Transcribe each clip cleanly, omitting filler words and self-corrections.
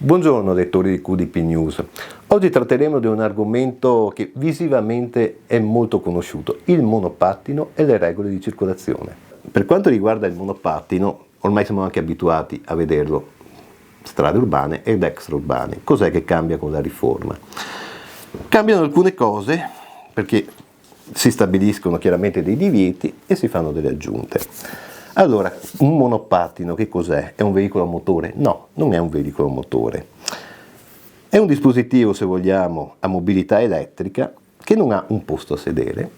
Buongiorno lettori di QDP News. Oggi tratteremo di un argomento che visivamente è molto conosciuto, il monopattino e le regole di circolazione. Per quanto riguarda il monopattino, ormai siamo anche abituati a vederlo strade urbane ed extraurbane. Cos'è che cambia con la riforma? Cambiano alcune cose perché si stabiliscono chiaramente dei divieti e si fanno delle aggiunte. Allora, un monopattino che cos'è? È un veicolo a motore? No, non è un veicolo a motore. È un dispositivo, se vogliamo, a mobilità elettrica che non ha un posto a sedere,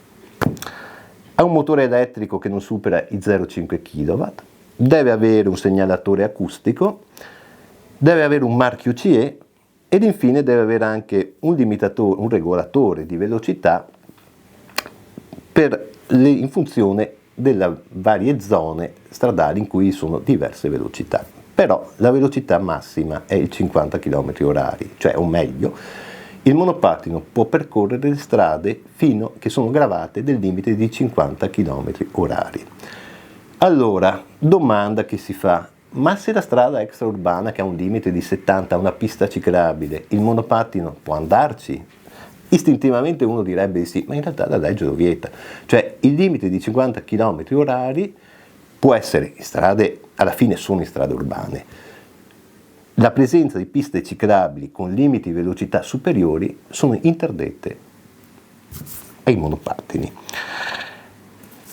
ha un motore elettrico che non supera i 0,5 kW, deve avere un segnalatore acustico, deve avere un marchio CE ed infine deve avere anche un limitatore, un regolatore di velocità in funzione delle varie zone stradali in cui sono diverse velocità. Però la velocità massima è il 50 km/h, cioè o meglio, il monopattino può percorrere le strade fino che sono gravate del limite di 50 km/h. Allora, domanda che si fa: ma se la strada extraurbana che ha un limite di 70 ha una pista ciclabile, il monopattino può andarci? Istintivamente uno direbbe di sì, ma in realtà la legge lo vieta. Cioè il limite di 50 km/h può essere in strade, alla fine sono in strade urbane. La presenza di piste ciclabili con limiti di velocità superiori sono interdette ai monopattini.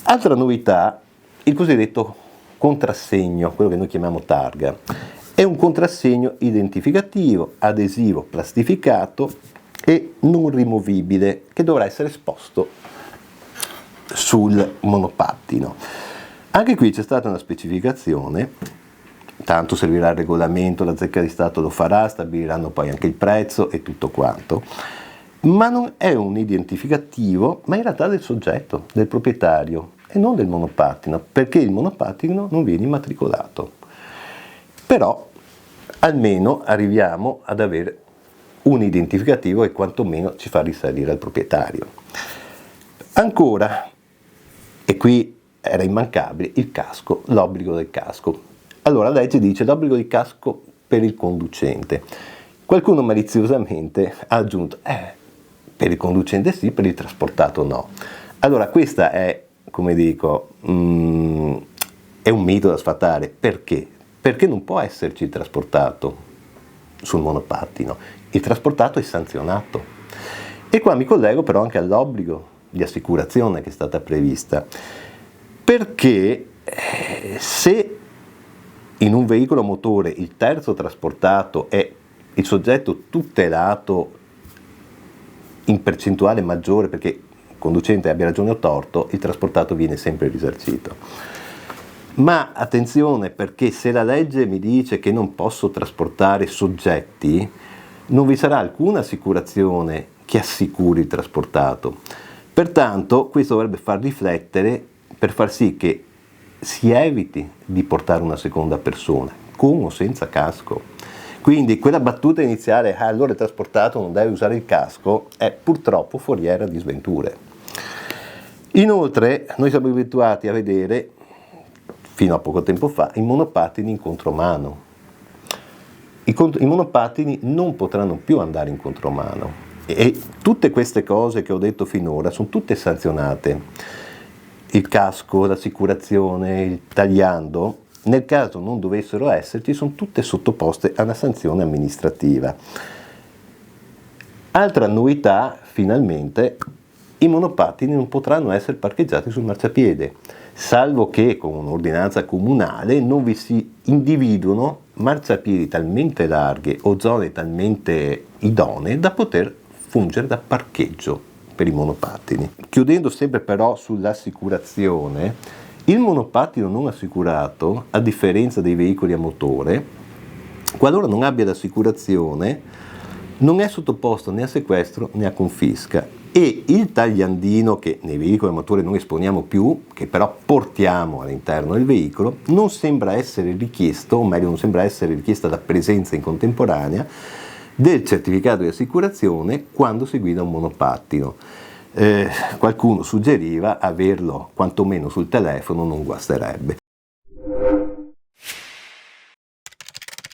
Altra novità, il cosiddetto contrassegno, quello che noi chiamiamo targa. È un contrassegno identificativo, adesivo plastificato e non rimovibile che dovrà essere esposto sul monopattino. Anche qui c'è stata una specificazione, tanto servirà il regolamento, la Zecca di Stato lo farà, stabiliranno poi anche il prezzo e tutto quanto, ma non è un identificativo, ma in realtà del soggetto, del proprietario e non del monopattino, perché il monopattino non viene immatricolato. Però almeno arriviamo ad avere un identificativo e quantomeno ci fa risalire al proprietario. Ancora, e qui era immancabile, il casco, l'obbligo del casco. Allora la legge dice l'obbligo di casco per il conducente. Qualcuno maliziosamente ha aggiunto per il conducente sì, per il trasportato no. Allora questa è, come dico, è un mito da sfatare. Perché? Perché non può esserci il trasportato sul monopattino. Il trasportato è sanzionato. E qua mi collego però anche all'obbligo di assicurazione che è stata prevista, perché se in un veicolo a motore il terzo trasportato è il soggetto tutelato in percentuale maggiore perché il conducente abbia ragione o torto, il trasportato viene sempre risarcito. Ma attenzione, perché se la legge mi dice che non posso trasportare soggetti, non vi sarà alcuna assicurazione che assicuri il trasportato. Pertanto questo dovrebbe far riflettere per far sì che si eviti di portare una seconda persona, con o senza casco. Quindi quella battuta iniziale, allora il trasportato non deve usare il casco, è purtroppo foriera di sventure. Inoltre noi siamo abituati a vedere, fino a poco tempo fa, i monopattini in contromano. I monopattini non potranno più andare in contromano e tutte queste cose che ho detto finora sono tutte sanzionate. Il casco, l'assicurazione, il tagliando, nel caso non dovessero esserci, sono tutte sottoposte a una sanzione amministrativa. Altra novità, finalmente, i monopattini non potranno essere parcheggiati sul marciapiede, salvo che con un'ordinanza comunale non vi si individuano marciapiedi talmente larghe o zone talmente idonee da poter fungere da parcheggio per i monopattini. Chiudendo sempre però sull'assicurazione, il monopattino non assicurato, a differenza dei veicoli a motore, qualora non abbia l'assicurazione, non è sottoposto né a sequestro né a confisca. E il tagliandino, che nei veicoli a motore non esponiamo più, che però portiamo all'interno del veicolo, non sembra essere richiesto, o meglio non sembra essere richiesta la presenza in contemporanea del certificato di assicurazione quando si guida un monopattino. Qualcuno suggeriva averlo quantomeno sul telefono, non guasterebbe.